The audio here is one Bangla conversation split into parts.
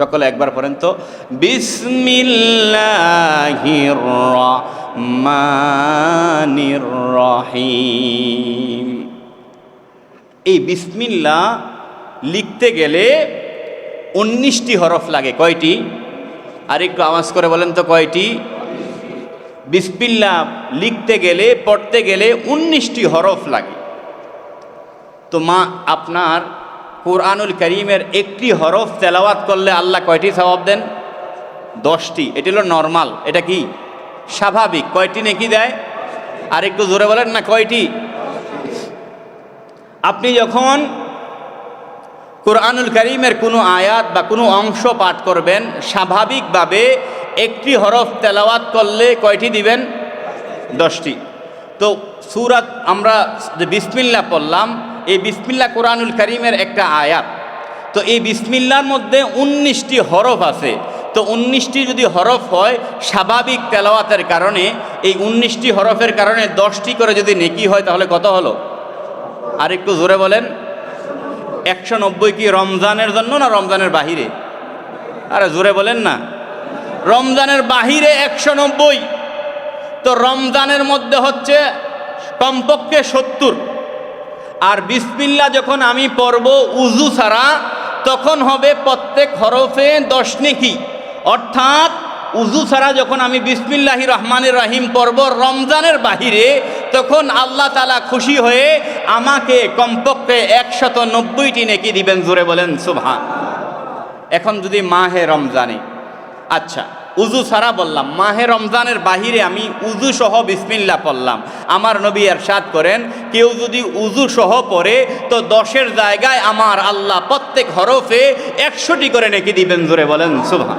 সকলে একবার পড়েন তো, বিসমিল্লাহির রহমানির রহিম। এই বিসমিল্লাহ লিখতে গেলে 19টি হরফ লাগে। কয়টি? আর একটু আওয়াজ করে বলেন তো, কয়টি? বিসমিল্লাহ লিখতে গেলে, পড়তে গেলে 19টি হরফ লাগে। তো আপনার কুরআনুল কারীমের একটি হরফ তেলাওয়াত করলে আল্লাহ কয়টি সওয়াব দেন? 10টি। এটা হলো নরমাল, এটা কি স্বাভাবিক। কয়টি নেকি দেয়? আর একটু জোরে বলেন না, কয়টি? আপনি যখন কুরআনুল কারীমের কোনো আয়াত বা কোনো অংশ পাঠ করবেন, স্বাভাবিকভাবে একটি হরফ তেলাওয়াত করলে কয়টি দিবেন? 10টি। তো সূরাত আমরা যে বিসমিল্লাহ পড়লাম, এই বিসমিল্লাহ কুরআনুল কারীমের একটা আয়াত। তো এই বিসমিল্লাহর মধ্যে 19টি হরফ আছে। তো 19টি যদি হরফ হয় স্বাভাবিক তেলাওয়াতের কারণে, এই 19টি হরফের কারণে 10টি করে যদি নেকি হয়, তাহলে কত হলো? আর একটু জোরে বলেন। 190 কি রমজানের জন্য না রমজানের বাহিরে? আরে জোরে বলেন না। রমজানের বাহিরে 190। তো রমজানের মধ্যে হচ্ছে কমপক্ষে 70। আর বিসমিল্লাহ যখন আমি পড়ব উযু ছাড়া, তখন হবে প্রত্যেক হরফে 10 নেকি। অর্থাৎ উযু ছাড়া যখন আমি বিসমিল্লাহির রহমানির রহিম পড়ব রমজানের বাহিরে, তখন আল্লাহ তাআলা খুশি হয়ে আমাকে কমপক্ষে 190টি নেকি দিবেন। জোরে বলেন সুবহান। এখন যদি মাহে রমজানে, আচ্ছা উযু ছাড়া বললাম, মাহে রমজানের বাহিরে আমি উযু সহ বিসমিল্লাহ পড়লাম, আমার নবী ইরশাদ করেন, কেউ যদি উযু সহ পড়ে তো 10-এর জায়গায় আমার আল্লাহ প্রত্যেক হরফে 100টি করে নেকি দিবেন। জোরে বলেন সুবহান।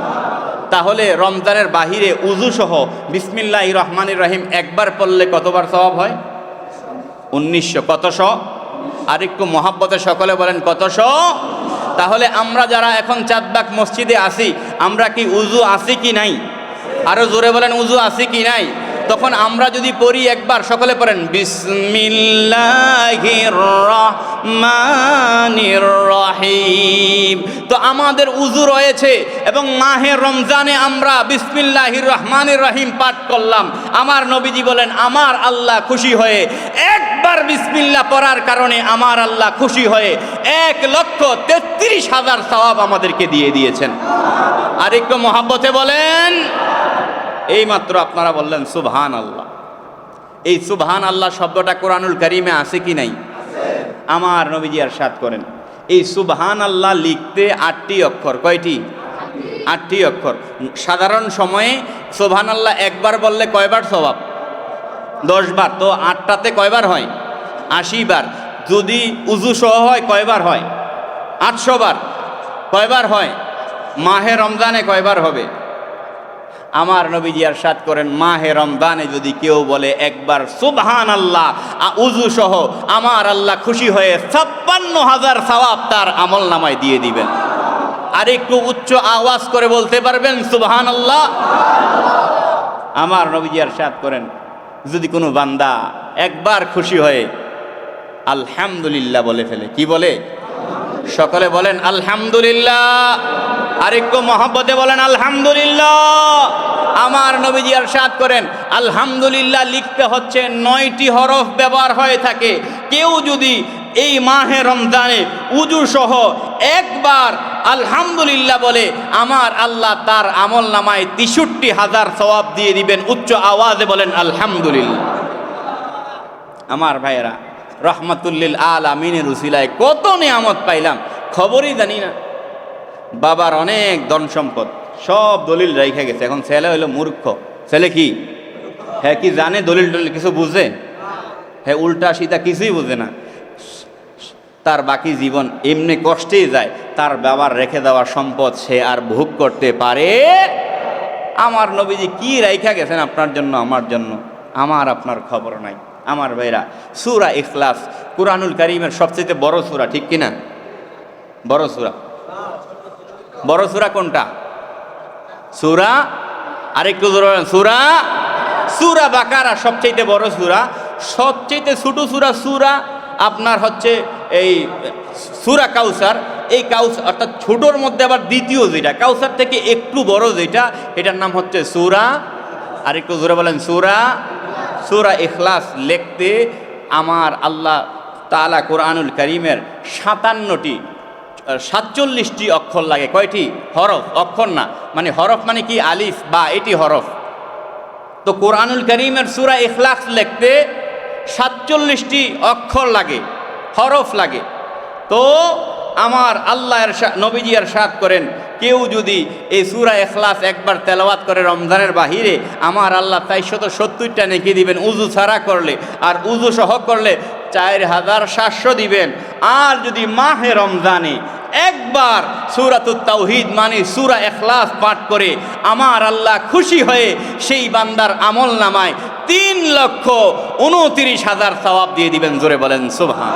তাহলে রমজানের বাহিরে উযু সহ বিসমিল্লাহির রহমানির রহিম একবার পড়লে কতবার সওয়াব হয়? 1900। কতশো? আর একটু মহাব্বতে সকলে বলেন কতশো? তাহলে আমরা যারা এখন চাঁদবাগ মসজিদে আসি, আমরা কি উযু আসি কি নাই? আরো জোরে বলেন, উযু আসি কি নাই? তখন আমরা যদি পড়ি একবার, সকলে পড়েন বিসমিল্লাহির রহমানির রহিম। তো আমাদের উযু রয়েছে এবং মাহে রমজানে আমরা বিসমিল্লাহির রহমানির রহিম পাঠ করলাম। আমার নবীজি বলেন, আমার আল্লাহ খুশি হয়ে একবার বিসমিল্লাহ পড়ার কারণে আমার আল্লাহ খুশি হয়ে 1,33,000 সওয়াব আমাদেরকে দিয়ে দিয়েছেন। আর একটু মহাব্বতে বলেন। এইমাত্র আপনারা বললেন সুবহান আল্লাহ। এই সুবহান আল্লাহ শব্দটা কোরআনুল কারীমে আছে কি নাই? আমার নবীজি ইরশাদ করেন, এই সুবহান আল্লাহ লিখতে 8টি অক্ষর। কয়টি? 8টি অক্ষর। সাধারণ সময়ে সুবহান আল্লাহ একবার বললে কয়বার সওয়াব? 10 বার। তো 8টাতে কয়বার হয়? 80 বার। যদি উযু সহ হয় কয়বার হয়? 800 বার। কয়বার হয়? মাহে রমজানে কয়বার হবে? আমার নবীজি ইরশাদ করেন, মাহে রমজানে যদি কেউ বলে একবার সুবহান আল্লাহ উযু সহ, আমার আল্লাহ খুশি হয়ে 56,000 সওয়াব তার আমল নামায় দিয়ে দিবেন। আর একটু উচ্চ আওয়াজ করে বলতে পারবেন সুবহান আল্লাহ? আমার নবীজি ইরশাদ করেন, যদি কোনো বান্দা একবার খুশি হয়ে আলহামদুলিল্লাহ বলে ফেলে, কি বলে? সকলে বলেন আলহামদুলিল্লাহ। আর একটু মহব্বতে বলেন আলহামদুলিল্লাহ। আমার নবীজি ইরশাদ করেন, আলহামদুলিল্লাহ লিখতে হচ্ছে 9টি হরফ ব্যবহার হয়ে থাকে। কেউ যদি এই মাহে রমজানে উযু সহ একবার আলহামদুলিল্লাহ বলে, আমার আল্লাহ তার আমল নামায় 63,000 সওয়াব দিয়ে দিবেন। উচ্চ আওয়াজে বলেন আলহামদুলিল্লাহ। আমার ভাইয়েরা, রহমাতুল্লিল আলামিনের উসিলায় কত নিয়ামত পাইলাম, খবরই জানি না। বাবার অনেক ধন সম্পদ, সব দলিল রেখে গেছে। এখন ছেলে হইলো মূর্খ। ছেলে কি? হ্যাঁ, কি জানে? দলিল টলিল কিছু বুঝে? হ্যাঁ, উল্টা সিধা কিছুই বুঝে না। তার বাকি জীবন এমনি কষ্টেই যায়। তার বাবার রেখে দেওয়া সম্পদ সে আর ভোগ করতে পারে? আমার নবীজি কি রেখে গেছেন আপনার জন্য, আমার জন্য? আমার আপনার খবর নাই। আমার ভাইরা, সূরা ইখলাস কুরআনুল কারীমের সবচেয়ে বড় সূরা, ঠিক কিনা? বড় সূরা। বড় সূরা কোনটা? সূরা, আরেকটু জোরে বলেন, সূরা বাকারা সবচেয়ে বড় সূরা। সবচেয়ে ছোট সূরা আপনার হচ্ছে এই সূরা কাউসার। এই কাউসার অর্থাৎ ছোটোর মধ্যে আবার দ্বিতীয় যেটা কাউসার থেকে একটু বড় যেটা, এটার নাম হচ্ছে সূরা, আর একটু জোরে বলেন সূরা ইখলাস লিখতে আমার আল্লাহ তাআলা কোরআনুল কারীমের 47টি অক্ষর লাগে। কয়টি? হরফ, অক্ষর না, মানে হরফ মানে কি আলিফ বা, এটি হরফ। তো কোরআনুল কারীমের সূরা ইখলাস লিখতে 47টি অক্ষর লাগে, হরফ লাগে। তো আমার আল্লাহ নবীজি ইরশাদ করেন, কেউ যদি এই সূরা ইখলাস একবার তেলাওয়াত করে রমজানের বাহিরে, আমার আল্লাহ 470টা নেকি দিবেন উযু ছাড়া করলে, আর উযু সহ করলে 4700 দিবেন। আর যদি মাহে রমজানে একবার সূরাতুত তাওহীদ মানে সূরা ইখলাস পাঠ করে, আমার আল্লাহ খুশি হয়ে সেই বান্দার আমল নামায় 3,29,000 সওয়াব দিয়ে দিবেন। জোরে বলেন সুবহান।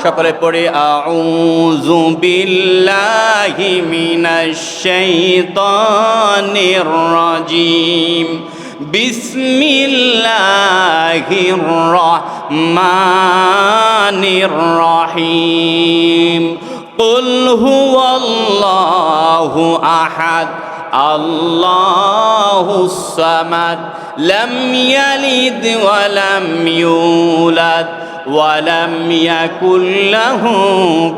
সকলে পড়ে আউযু বিল্লাহি মিনাশ শাইতানির রাজিম, বিসমিল্লাহির রহমানির রহিম, কুল হুয়াল্লাহু আহাদ, আল্লাহুস সামাদ, লাম ইয়ালিদ ওয়া লাম ইউলাদ ওয়া লাম ইয়াকুল লাহু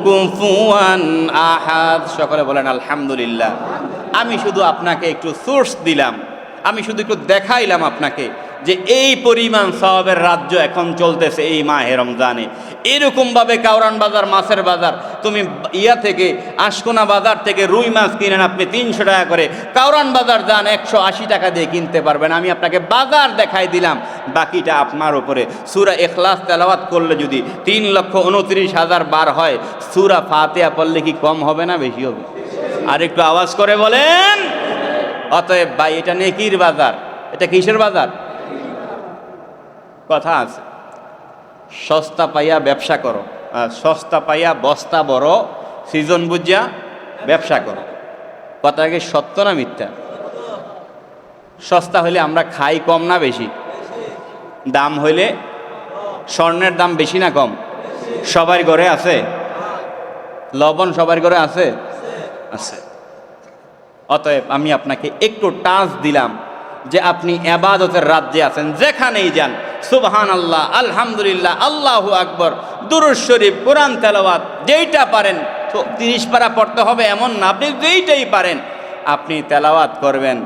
কুফুয়ান আহাদ। সকলে বলেন আলহামদুলিল্লাহ। আমি শুধু আপনাকে একটু সোর্স দিলাম, আমি শুধু একটু দেখাইলাম আপনাকে যে এই পরিমাণ সওয়াবের রাজ্য এখন চলতেছে এই মাহে রমজানে। এরকমভাবে কাউরান বাজার মাছের বাজার, তুমি ইয়া থেকে আশকোনা বাজার থেকে রুই মাছ কিনেন আপনি 300 টাকা করে, কাউরান বাজার যান 180 টাকা দিয়ে কিনতে পারবেন। আমি আপনাকে বাজার দেখাই দিলাম, বাকিটা আপনার উপরে। সূরা ইখলাস তেলাওয়াত করলে যদি 3,29,000 বার হয়, সূরা ফাতিহা পড়লে কি কম হবে না বেশি হবে? আর একটু আওয়াজ করে বলেন। অতএব ভাই, এটা নেকির বাজার। এটা কিসের বাজার? কথা আছে, সস্তা পাইয়া ব্যবসা করো, সস্তা পাইয়া বস্তা বড়, সিজন বুঝিয়া ব্যবসা করো। কথা কি সত্য না মিথ্যা? সস্তা হইলে আমরা খাই কম না বেশি? দাম হইলে স্বর্ণের দাম বেশি না কম? সবার ঘরে আছে লবণ? সবার ঘরে আছে? আছে। অতএব আমি আপনাকে একটু টাচ দিলাম যে আপনি ইবাদতের রাজ্যে আছেন, যেখানেই যান সুবহানাল্লাহ, আলহামদুলিল্লাহ, আল্লাহু আকবার, দুরূদ শরীফ, কোরআন তেলাওয়াত, যেইটা পারেন। তো 30 পারা পড়তে হবে এমন না, আপনি যেইটাই পারেন আপনি তেলাওয়াত করবেন।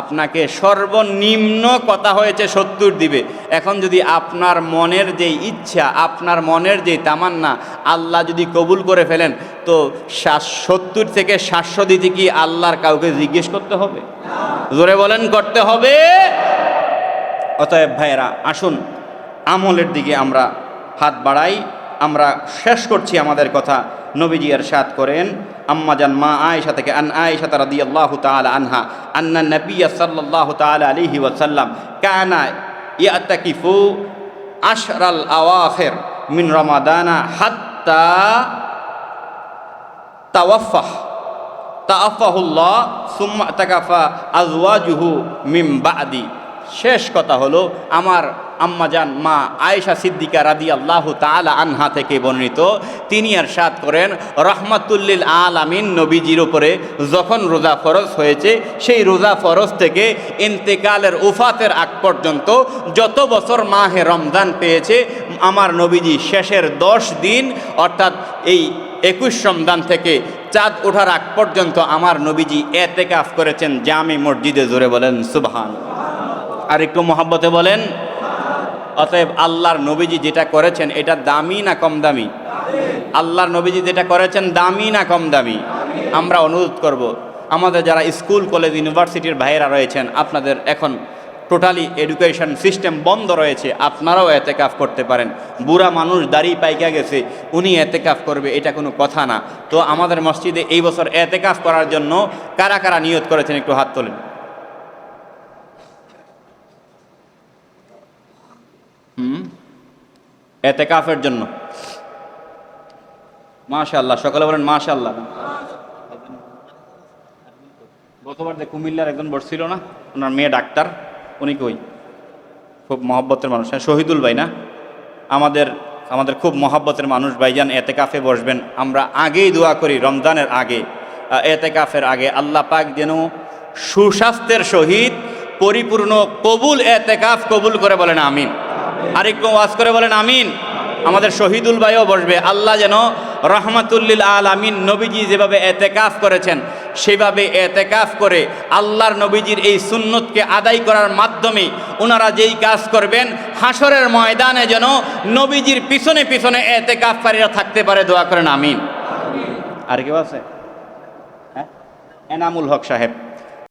আপনাকে সর্বনিম্ন কথা হয়েছে 70 দিবে। এখন যদি আপনার মনের যে ইচ্ছা, আপনার মনের যে তামান্না আল্লাহ যদি কবুল করে ফেলেন, তো 70 থেকে 700 দিতে কি আল্লাহর কাউকে জিজ্ঞেস করতে হবে? জোরে বলেন, করতে হবে। অতএব ভাইয়েরা, আসুন আমলের দিকে আমরা হাত বাড়াই। আমরা শেষ করছি আমাদের কথা। নবীজি ইরশাদ করেন, আম্মাজান মা আয়েশা থেকে, আন আয়েশা রাদিয়াল্লাহু তাআলা আনহা আন্না নবী সাল্লাল্লাহু তাআলা আলাইহি ওয়াসাল্লাম কানা ইয়াতাকিফু আশরাল আওয়াখির মিন রমাদানা হাত্তা তাওয়াফাহুল্লাহ সুম্মা তাকাফা আজওয়াজুহু মিন বাদি। শেষ কথা হলো, আমার আম্মাজান মা আয়েশা সিদ্দিকা রাদিয়াল্লাহু তাআলা আনহা থেকে বর্ণিত, তিনি ইরশাদ করেন, রাহমাতুল্লিল আলামিন নবীজির উপরে যখন রোজা ফরজ হয়েছে, সেই রোজা ফরজ থেকে ইন্তেকালের উফাতের আগ পর্যন্ত যত বছর মাহে রমজান পেয়েছে, আমার নবীজি শেষের 10 দিন অর্থাৎ এই 21 রমজান থেকে চাঁদ ওঠার আগ পর্যন্ত আমার নবীজি ইতিকাফ করেছেন জামে মসজিদে। জোরে বলেন সুবহানাল্লাহ। আর একটু মহব্বতে বলেন। অতএব আল্লাহর নবীজি যেটা করেছেন এটা দামি না কম দামি? আল্লাহর নবীজি যেটা করেছেন দামি না কম দামি? আমরা অনুরোধ করব, আমাদের যারা স্কুল কলেজ ইউনিভার্সিটির ভাইয়েরা রয়েছেন, আপনাদের এখন টোটালি এডুকেশন সিস্টেম বন্ধ রয়েছে, আপনারাও ইতিকাফ করতে পারেন। বুড়া মানুষ দাড়ি পাইকা গেছে, উনি ইতিকাফ করবে, এটা কোনো কথা না। তো আমাদের মসজিদে এই বছর ইতিকাফ করার জন্য কারা কারা নিয়ত করেছেন একটু হাত তোলেন। ইতিকাফের জন্য মাশাআল্লাহ, সকলে বলেন মাশাআল্লাহ। গতবার যে কুমিল্লার একজন বসছিল না, ওনার মেয়ে ডাক্তার, উনি কই? খুব মহব্বতের মানুষ, শহীদুল ভাই না? আমাদের আমাদের খুব মহব্বতের মানুষ ভাইজান এতেকাফে বসবেন। আমরা আগেই দোয়া করি রমজানের আগে, এতেকাফের আগে আল্লাহ পাক যেন সুস্বাস্থ্যের সহিত পরিপূর্ণ কবুল এতেকাফ কবুল করে বলেন আমিন। আরেকটু ওয়াজ করে বলেন আমিন। আমাদের শহীদুল ভাইও বসবে, আল্লাহ যেন রহমাতুল্লিল আলামিন নবীজি যেভাবে এতেকাফ করেছেন সেভাবে এতেকাফ করে আল্লাহর নবীজির এই সুন্নতকে আদায় করার মাধ্যমে ওনারা যেই কাজ করবেন হাসরের ময়দানে যেন নবীজির পিছনে পিছনে এতেকাফকারীরা থাকতে পারে, দোয়া করেন আমিন। আর কেউ আছে? হ্যাঁ, এনামুল হক সাহেব।